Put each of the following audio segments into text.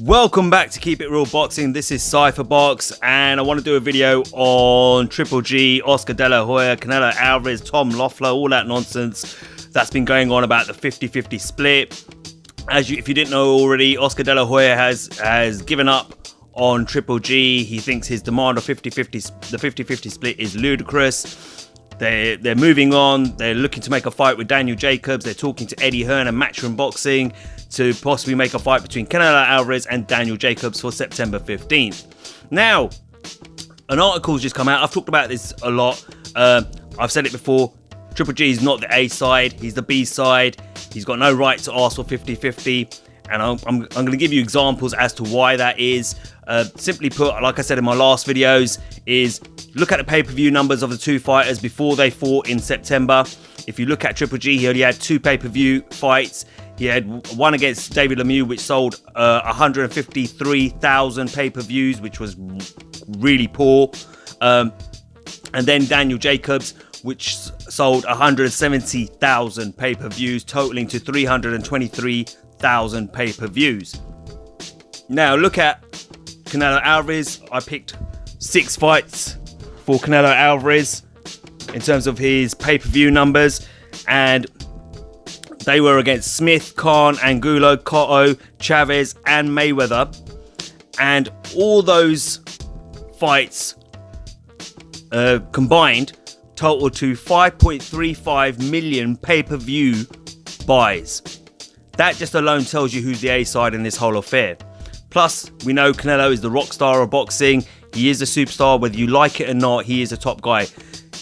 Welcome back to Keep It Real Boxing. This is CypherBox, and I want to do a video on Triple G, Oscar De La Hoya, Canelo Alvarez, Tom Loeffler, all that nonsense that's been going on about the 50-50 split. If you didn't know already, Oscar De La Hoya has given up on Triple G. He thinks his demand of the 50-50 split is ludicrous. They're moving on. They're looking to make a fight with Daniel Jacobs. They're talking to Eddie Hearn and Matchroom Boxing to possibly make a fight between Canelo Alvarez and Daniel Jacobs for September 15th. Now, an article's just come out. I've talked about this a lot. I've said it before. Triple G is not the A side. He's the B side. He's got no right to ask for 50-50. And I'm going to give you examples as to why that is. Simply put, like I said in my last videos, is look at the pay-per-view numbers of the two fighters before they fought in September. If you look at Triple G, he only had 2 pay-per-view fights. He had one against David Lemieux, which sold 153,000 pay-per-views, which was really poor. And then Daniel Jacobs, which sold 170,000 pay-per-views, totaling to 323,000 pay-per-views. Now look at Canelo Alvarez. I picked 6 fights for Canelo Alvarez in terms of his pay-per-view numbers, and they were against Smith, Khan, Angulo, Cotto, Chavez, and Mayweather. And all those fights combined total to 5.35 million pay-per-view buys. That just alone tells you who's the A side in this whole affair. Plus, we know Canelo is the rock star of boxing. He is a superstar, whether you like it or not. He is a top guy.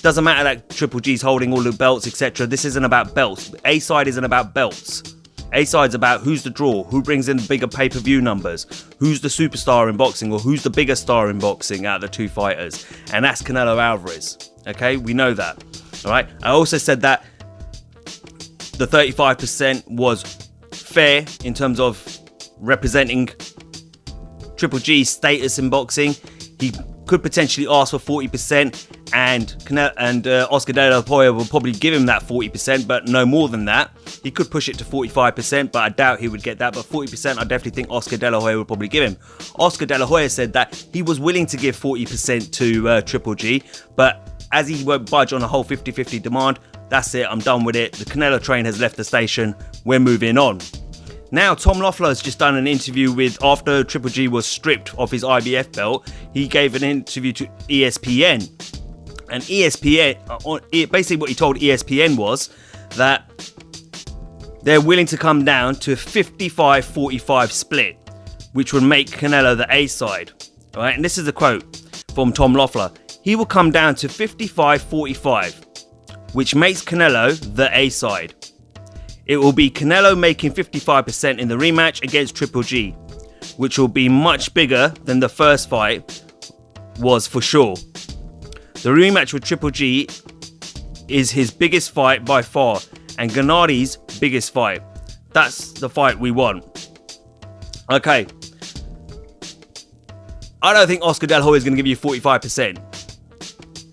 Doesn't matter that Triple G's holding all the belts, etc. This isn't about belts. A side isn't about belts. A side's about who's the draw, who brings in the bigger pay-per-view numbers, who's the superstar in boxing, or who's the bigger star in boxing out of the two fighters. And that's Canelo Alvarez. Okay, we know that. All right. I also said that the 35% was fair in terms of representing Triple G's status in boxing. He could potentially ask for 40%, and Oscar De La Hoya will probably give him that 40%, but no more than that. He could push it to 45%, but I doubt he would get that. But 40%, I definitely think Oscar De La Hoya would probably give him. Oscar De La Hoya said that he was willing to give 40% to Triple G, but as he won't budge on a whole 50-50 demand, that's it, I'm done with it. The Canelo train has left the station. We're moving on. Now, Tom Loeffler has just done an interview after Triple G was stripped of his IBF belt. He gave an interview to ESPN. And ESPN, basically what he told ESPN was that they're willing to come down to a 55-45 split, which would make Canelo the A side. All right, and this is a quote from Tom Loeffler. He will come down to 55-45, which makes Canelo the A side. It will be Canelo making 55% in the rematch against Triple G, which will be much bigger than the first fight was for sure. The rematch with Triple G is his biggest fight by far, and Gennadi's biggest fight. That's the fight we want. Okay. I don't think Oscar De La Hoya is going to give you 45%.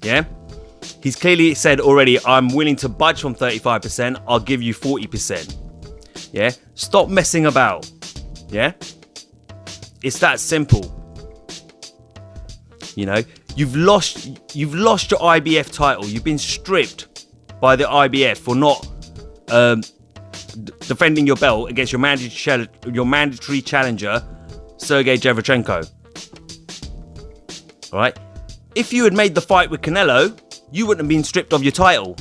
Yeah? He's clearly said already, I'm willing to budge from 35%, I'll give you 40%. Yeah? Stop messing about. Yeah? It's that simple. You know, you've lost your IBF title. You've been stripped by the IBF for not defending your belt against your mandatory challenger, Sergey Shevchenko. All right? If you had made the fight with Canelo, you wouldn't have been stripped of your title.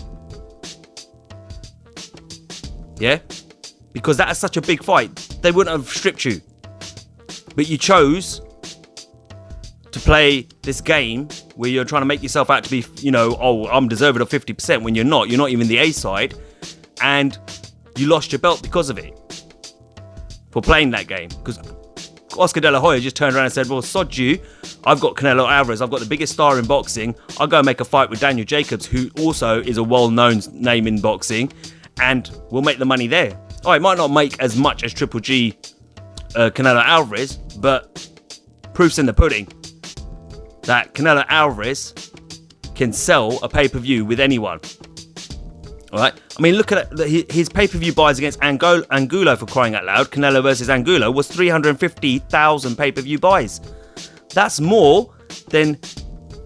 Yeah? Because that is such a big fight. They wouldn't have stripped you. But you chose to play this game where you're trying to make yourself out to be, you know, oh, I'm deserving of 50% when you're not. You're not even the A side. And you lost your belt because of it. For playing that game. Because Oscar De La Hoya just turned around and said, well, sod you. I've got Canelo Alvarez. I've got the biggest star in boxing. I'll go and make a fight with Daniel Jacobs, who also is a well-known name in boxing, and we'll make the money there. Oh, it might not make as much as Triple G, Canelo Alvarez, but proof's in the pudding that Canelo Alvarez can sell a pay-per-view with anyone. All right. I mean, look at his pay-per-view buys against Angulo, for crying out loud. Canelo versus Angulo was 350,000 pay-per-view buys. That's more than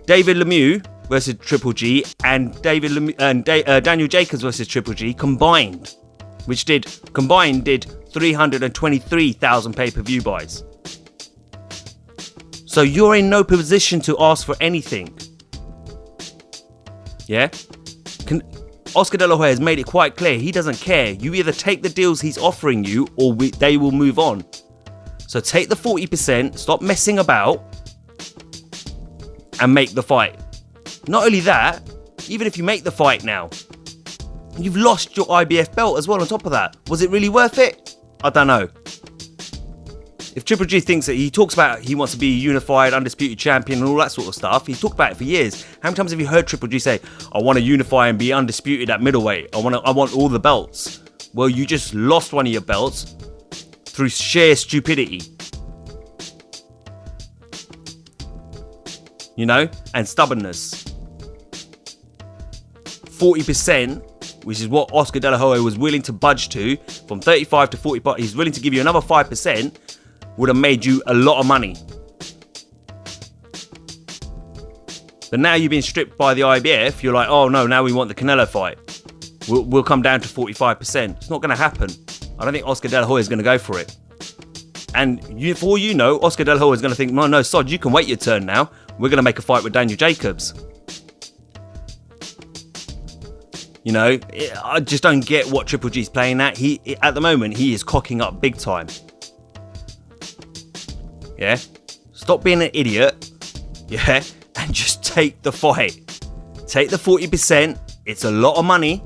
David Lemieux versus Triple G and Daniel Jacobs versus Triple G combined, which did 323,000 pay-per-view buys. So you're in no position to ask for anything. Yeah? Oscar De La Hoya has made it quite clear he doesn't care. You either take the deals he's offering you or they will move on. So take the 40%, stop messing about, and make the fight. Not only that, even if you make the fight now, you've lost your IBF belt as well on top of that. Was it really worth it? I don't know. If Triple G thinks that he talks about he wants to be a unified, undisputed champion and all that sort of stuff, he's talked about it for years. How many times have you heard Triple G say, I want to unify and be undisputed at middleweight. I want all the belts. Well, you just lost one of your belts through sheer stupidity. You know, and stubbornness. 40%, which is what Oscar De La Hoya was willing to budge to, from 35 to 40, he's willing to give you another 5%, would have made you a lot of money. But now you've been stripped by the IBF, you're like, oh no, now we want the Canelo fight. We'll come down to 45%. It's not going to happen. I don't think Oscar De La Hoya is going to go for it. And for all you know, Oscar De La Hoya is going to think, no, Sod, you can wait your turn now. We're going to make a fight with Daniel Jacobs. You know, I just don't get what Triple G's playing at. At the moment, he is cocking up big time. Yeah? Stop being an idiot. Yeah? And just take the fight. Take the 40%. It's a lot of money.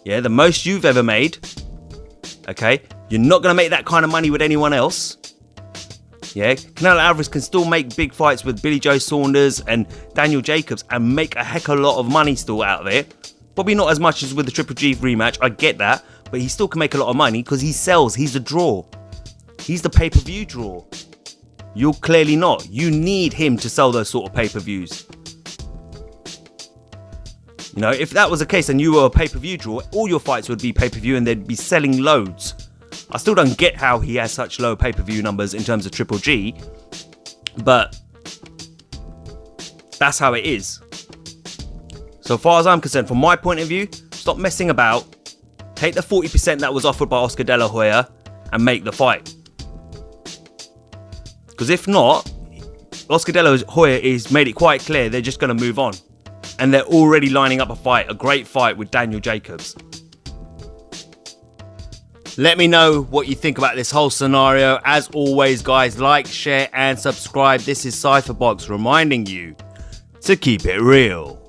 Yeah? The most you've ever made. Okay? You're not going to make that kind of money with anyone else. Yeah? Canelo Alvarez can still make big fights with Billy Joe Saunders and Daniel Jacobs and make a heck of a lot of money still out there. Probably not as much as with the Triple G rematch. I get that. But he still can make a lot of money because he sells. He's the draw. He's the pay-per-view draw. You're clearly not. You need him to sell those sort of pay-per-views. You know, if that was the case and you were a pay-per-view draw, all your fights would be pay-per-view and they'd be selling loads. I still don't get how he has such low pay-per-view numbers in terms of Triple G. But that's how it is. So far as I'm concerned, from my point of view, stop messing about. Take the 40% that was offered by Oscar De La Hoya and make the fight. Because if not, Oscar De La Hoya has made it quite clear they're just going to move on. And they're already lining up a great fight with Daniel Jacobs. Let me know what you think about this whole scenario. As always, guys, like, share and subscribe. This is Cypherbox reminding you to keep it real.